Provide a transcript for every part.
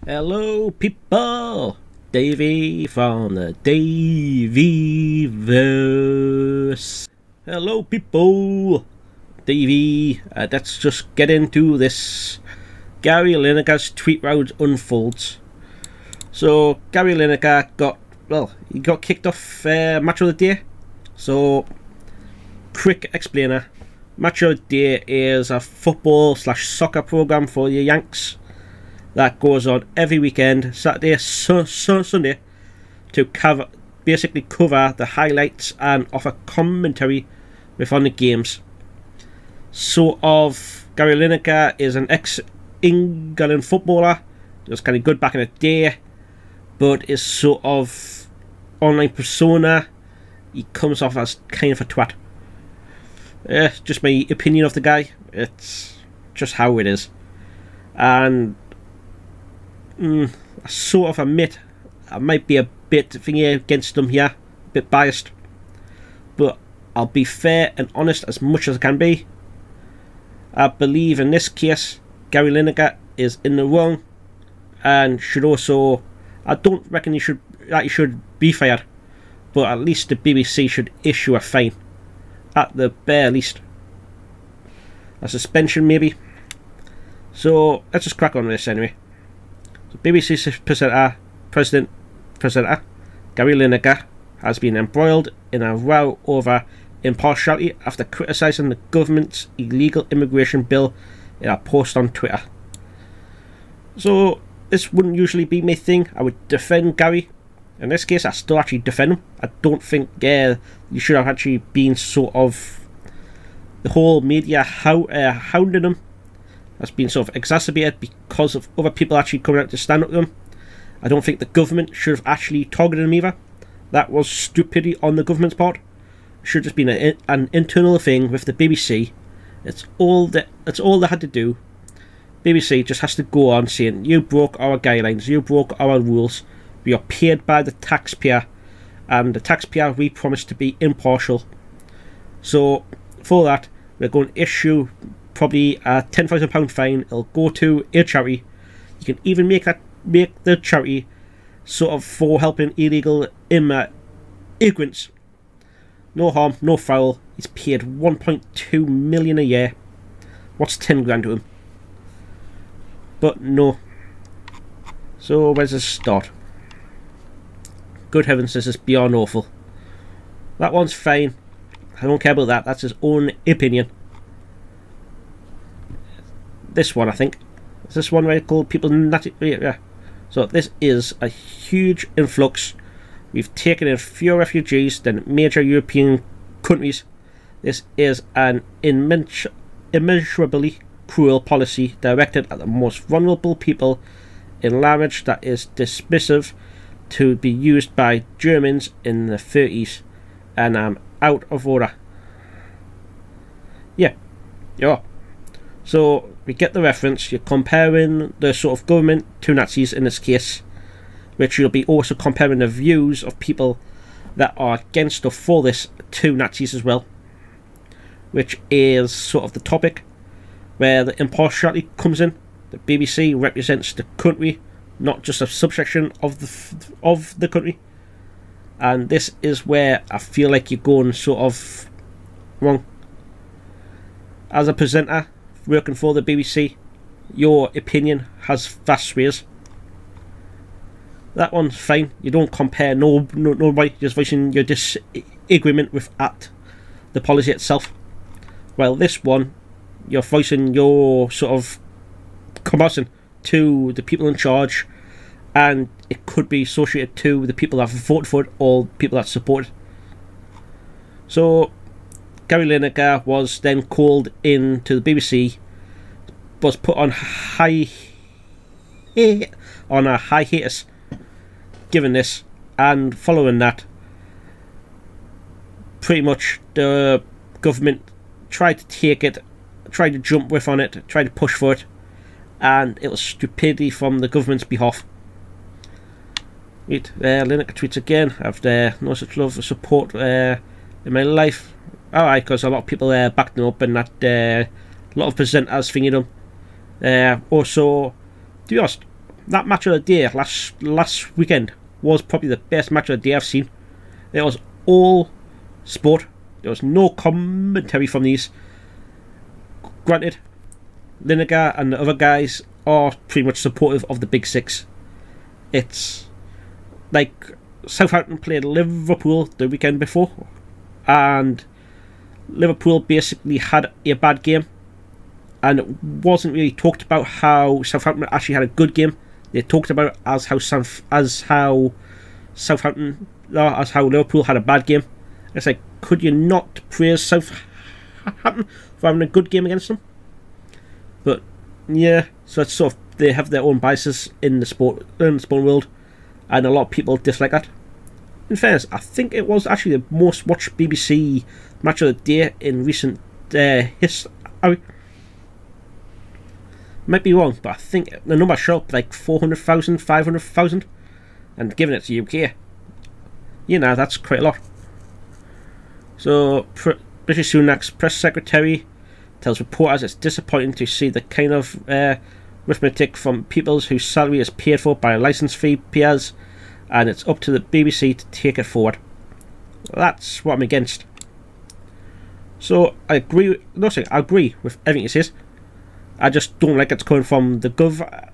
Hello people, Davey from the Davey Verse. Hello people, Davey. Let's just get into this. Gary Lineker's tweet round unfolds. So Gary Lineker got kicked off Match of the Day. So quick explainer: Match of the Day is a football/soccer program for the Yanks that goes on every weekend, Saturday, Sunday, to basically cover the highlights and offer commentary within the games. Gary Lineker is an ex-England footballer. He was kind of good back in the day, but his sort of online persona, he comes off as kind of a twat. Just my opinion of the guy. It's just how it is. And I sort of admit I might be a bit thingy against him here, a bit biased, but I'll be fair and honest as much as I can be. I believe in this case Gary Lineker is in the wrong and should also, I don't reckon he should be fired, but at least the BBC should issue a fine, at the bare least. A suspension maybe. So let's just crack on with this anyway. So BBC presenter Gary Lineker has been embroiled in a row over impartiality after criticising the government's illegal immigration bill in a post on Twitter. So this wouldn't usually be my thing. I would defend Gary. In this case, I still actually defend him. I don't think you should have actually been sort of the whole media hounding him. That's been sort of exacerbated because of other people actually coming out to stand up to him. I don't think the government should have actually targeted him either. That was stupidity on the government's part. It should have just been an internal thing with the BBC. It's all they had to do. BBC just has to go on saying, you broke our guidelines, you broke our rules. We are paid by the taxpayer, and the taxpayer we promised to be impartial. So for that, we're going to issue probably a £10,000 fine. It'll go to a charity. You can even make the charity sort of for helping illegal immigrants. No harm, no foul. He's paid 1.2 million a year. What's 10 grand to him? But no. So where's the start? Good heavens, this is beyond awful. That one's fine. I don't care about that. That's his own opinion. This one, I think. Is this one where I call people natty? Yeah. So this is a huge influx. We've taken in fewer refugees than major European countries. This is an immeasurably cruel policy directed at the most vulnerable people in language that is dismissive to be used by Germans in the 30s. And I'm out of order. Yeah. So we get the reference. You're comparing the sort of government to Nazis in this case, which you'll be also comparing the views of people that are against or for this to Nazis as well, which is sort of the topic where the impartiality comes in. The BBC represents the country, not just a subsection of the country, and this is where I feel like you're going sort of wrong. As a presenter working for the BBC, your opinion has vast swayers. That one's fine. You don't compare nobody, just voicing your disagreement with the policy itself. While this one, you're voicing your sort of comparison to the people in charge, and it could be associated to the people that voted for it or people that support it. So Gary Lineker was then called in to the BBC, was put on a hiatus given this, and following that, pretty much the government tried to take it, tried to jump with on it, tried to push for it, and it was stupidity from the government's behalf. Lineker tweets again, I've no such love or support in my life. Alright, because a lot of people backed him up, and that a lot of presenters thingied him. Also, to be honest, that match of the day last weekend was probably the best match of the day I've seen. It was all sport. There was no commentary from these. Granted, Lineker and the other guys are pretty much supportive of the Big Six. It's like Southampton played Liverpool the weekend before, and Liverpool basically had a bad game, and it wasn't really talked about how Southampton actually had a good game. They talked about it as how Liverpool had a bad game. It's like, could you not praise Southampton for having a good game against them? But yeah, so it's sort of, they have their own biases in the sport world, and a lot of people dislike that. In fairness, I think it was actually the most watched BBC match of the day in recent history. Might be wrong, but I think the number shot up like 400,000, 500,000, and given it to UK, you know, that's quite a lot. So, British Sunak's press secretary tells reporters it's disappointing to see the kind of arithmetic from people whose salary is paid for by license fee payers, and it's up to the BBC to take it forward. That's what I'm against. So I agree with everything he says. I just don't like it's coming from the government.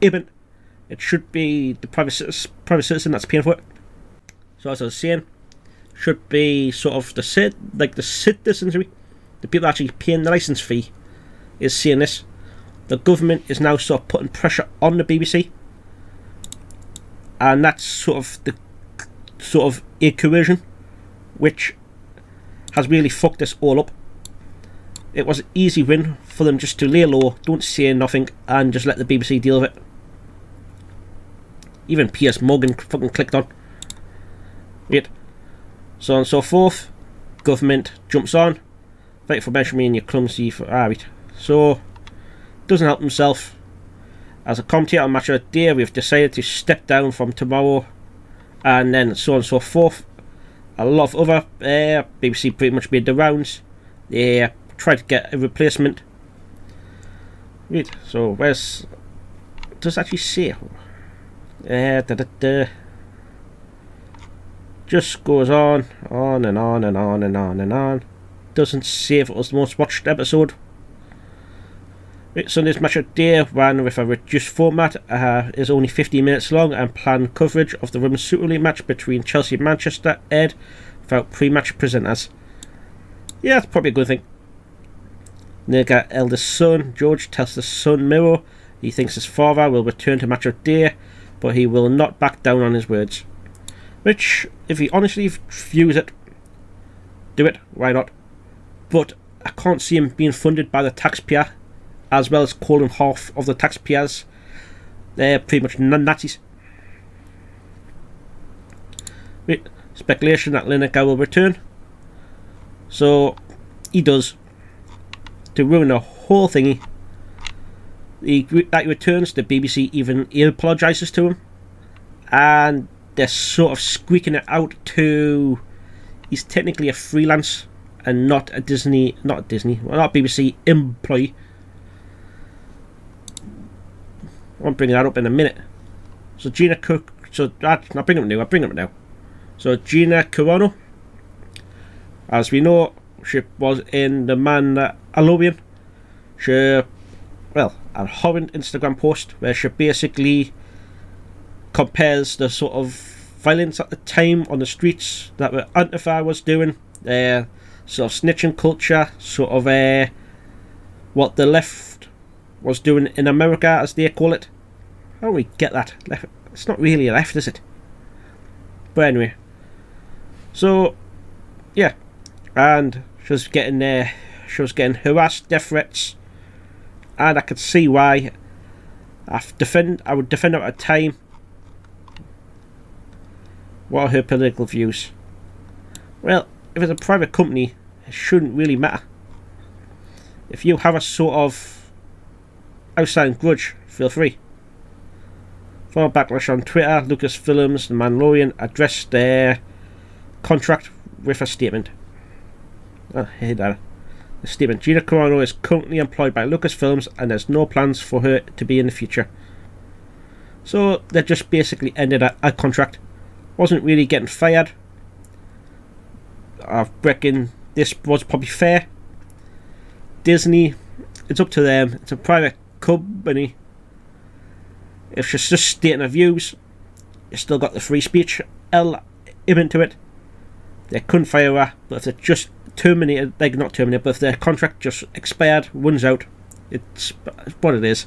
It should be the private citizen that's paying for it. So as I was saying, should be sort of the citizenry, the people actually paying the licence fee, is saying this. The government is now sort of putting pressure on the BBC, and that's sort of a coercion, which has really fucked us all up. It was an easy win for them just to lay low, don't say nothing, and just let the BBC deal with it. Even Piers Morgan fucking clicked on. Right. So on and so forth. Government jumps on. Thank you for mentioning me and your clumsy for right. So doesn't help himself. As a commentator on Match of the Day, we've decided to step down from tomorrow, and then so on and so forth. A lot of other BBC pretty much made the rounds. They tried to get a replacement. Right, so where's... does it actually say? Just goes on and on and on and on and on. Doesn't say if it was the most watched episode. Right, Sunday's Match of the Day ran with a reduced format, is only 15 minutes long, and planned coverage of the Women's Super League match between Chelsea and Manchester aired without pre-match presenters. Yeah, that's probably a good thing. Lineker's eldest son, George, tells the Sun Mirror he thinks his father will return to Match of the Day, but he will not back down on his words. Which, if he honestly views it, do it, why not? But I can't see him being funded by the taxpayer, as well as calling half of the taxpayers they're pretty much Nazis. Speculation that Lineker will return. So he does. To ruin the whole thingy, that he returns, the BBC even apologises to him, and they're sort of squeaking it out to he's technically a freelance and not a BBC employee. I'll bring that up in a minute. So Gina Cook, I'll bring it up now. So Gina K.O, as we know, she was in the Mandalorian. She, well, a horrid Instagram post where she basically compares the sort of violence at the time on the streets that Antifa was doing, sort of snitching culture, sort of what the left was doing in America, as they call it. I don't really get that. Left, it's not really a left, is it? But anyway, so yeah, and she was getting harassed, death threats, and I could see why. I would defend her at a time. What are her political views? Well, if it's a private company, it shouldn't really matter. If you have a sort of outstanding grudge, feel free. For backlash on Twitter, Lucasfilms and Mandalorian addressed their contract with a statement. Oh, hey there. The statement: Gina K.O is currently employed by Lucasfilms and there's no plans for her to be in the future. So they just basically ended a contract. Wasn't really getting fired. I reckon this was probably fair. Disney, it's up to them. It's a private company. If she's just stating her views, you still got the free speech element to it. They couldn't fire her, but if they just terminated, like not terminated, but if their contract just expired, runs out, it's what it is.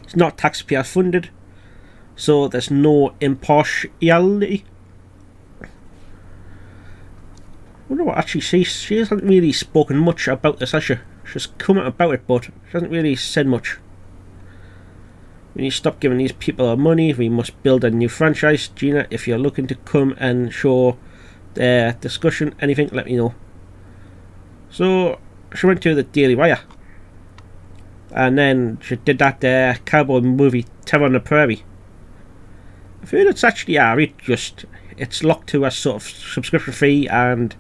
It's not taxpayer funded, so there's no impartiality. I wonder what actually she hasn't really spoken much about this, has she? She's come out about it, but she hasn't really said much. We need to stop giving these people our money. We must build a new franchise. Gina, if you're looking to come and show their discussion, anything, let me know. So she went to the Daily Wire, and then she did that cowboy movie Terror on the Prairie. I've heard it's actually alright, just it's locked to a sort of subscription fee, and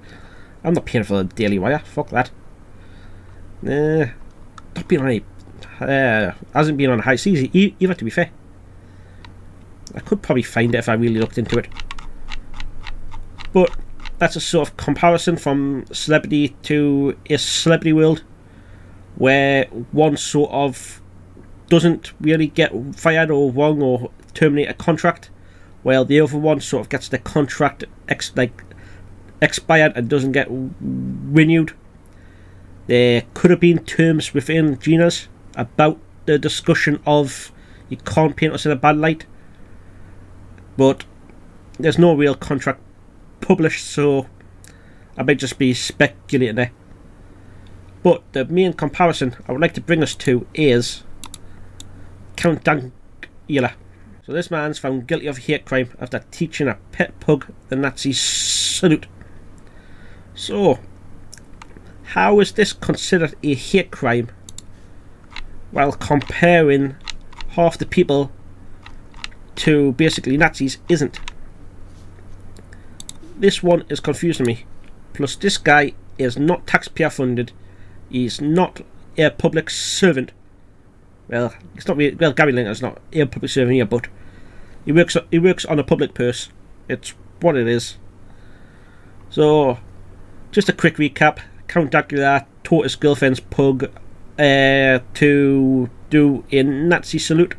I'm not paying for the Daily Wire. Fuck that. Not being on any hasn't been on high seas either, to be fair. I could probably find it if I really looked into it, but that's a sort of comparison from celebrity to a celebrity world, where one sort of doesn't really get fired or wrong or terminate a contract, while the other one sort of gets the contract expired and doesn't get renewed. There could have been terms within Gina's about the discussion of you can't paint us in a bad light, but there's no real contract published, so I might just be speculating there. But the main comparison I would like to bring us to is Count Dankula. So this man's found guilty of hate crime after teaching a pet pug the Nazi salute. So how is this considered a hate crime, while comparing half the people to basically Nazis isn't? This one is confusing me. Plus this guy is not taxpayer funded. He's not a public servant. Well, it's not really, well, Gary Lineker's not a public servant here, but he works on a public purse. It's what it is. So just a quick recap. Count Dankula taught his girlfriend's pug to do a Nazi salute.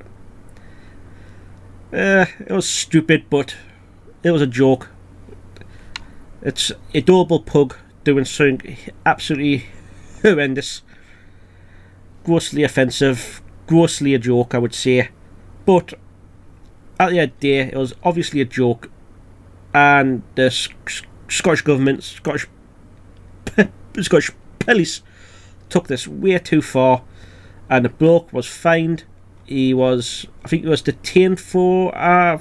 It was stupid, but it was a joke. It's an adorable pug doing something absolutely horrendous, grossly offensive, grossly a joke, I would say. But at the end of the day, it was obviously a joke, and the Scottish government, Scottish police took this way too far, and the bloke was fined. I think he was detained for a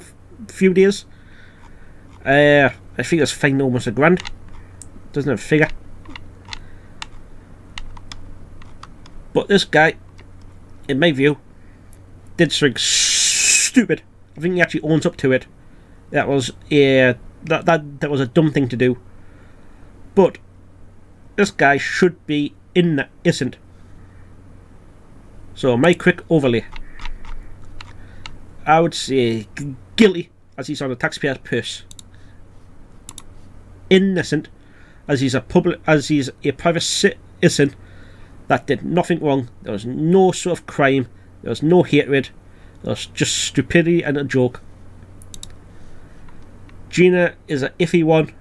few days. I think he was fined almost £1,000. Doesn't have a figure. But this guy, in my view, did something stupid. I think he actually owns up to it. That was a dumb thing to do. But this guy should be innocent. So my quick overlay, I would say guilty as he's on a taxpayer's purse, innocent as he's a private citizen that did nothing wrong. There was no sort of crime, there was no hatred, there was just stupidity and a joke. Gina is an iffy one.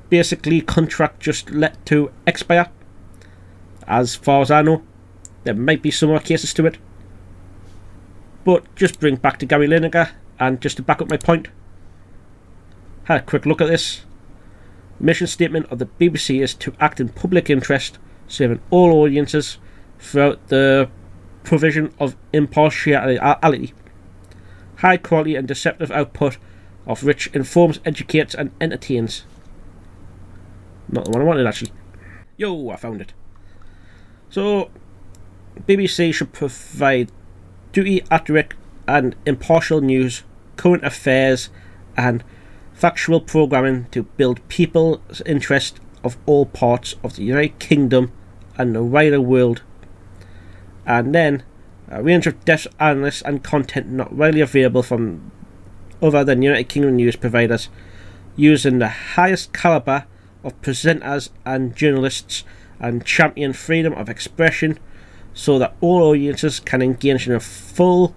Basically contract just let to expire, as far as I know. There might be some more cases to it, but just bring back to Gary Lineker, and just to back up my point, had a quick look at this. The mission statement of the BBC is to act in public interest, serving all audiences throughout the provision of impartiality, high quality and deceptive output of which informs, educates and entertains. Not the one I wanted, actually. Yo, I found it. So, BBC should provide duty, accurate and impartial news, current affairs and factual programming to build people's interest of all parts of the United Kingdom and the wider world. And then A range of desk analysts and content not widely available from other than United Kingdom news providers, using the highest calibre of presenters and journalists, and champion freedom of expression so that all audiences can engage in a full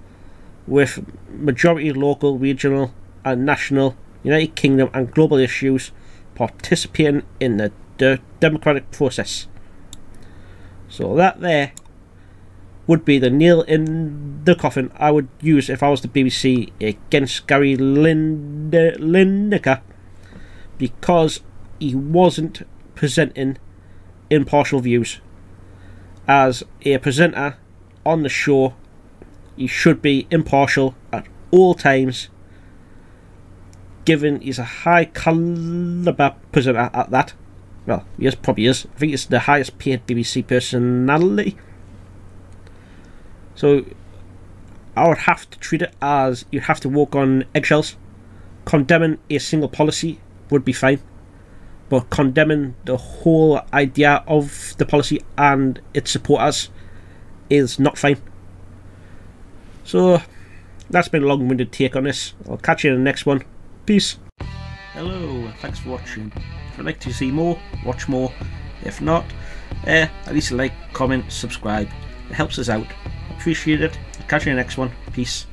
with majority local, regional and national, United Kingdom and global issues, participating in the democratic process. So that there would be the nail in the coffin I would use if I was the BBC against Gary Lineker, because he wasn't presenting impartial views. As a presenter on the show, he should be impartial at all times, given he's a high calibre presenter at that. Well, he probably is. I think he's the highest paid BBC personality. So I would have to treat it as you have to walk on eggshells. Condemning a single policy would be fine, but condemning the whole idea of the policy and its supporters is not fine. So that's been a long-winded take on this. I'll catch you in the next one. Peace. Hello, thanks for watching. If you'd like to see more, watch more. If not, at least like, comment, subscribe. It helps us out. Appreciate it. I'll catch you in the next one. Peace.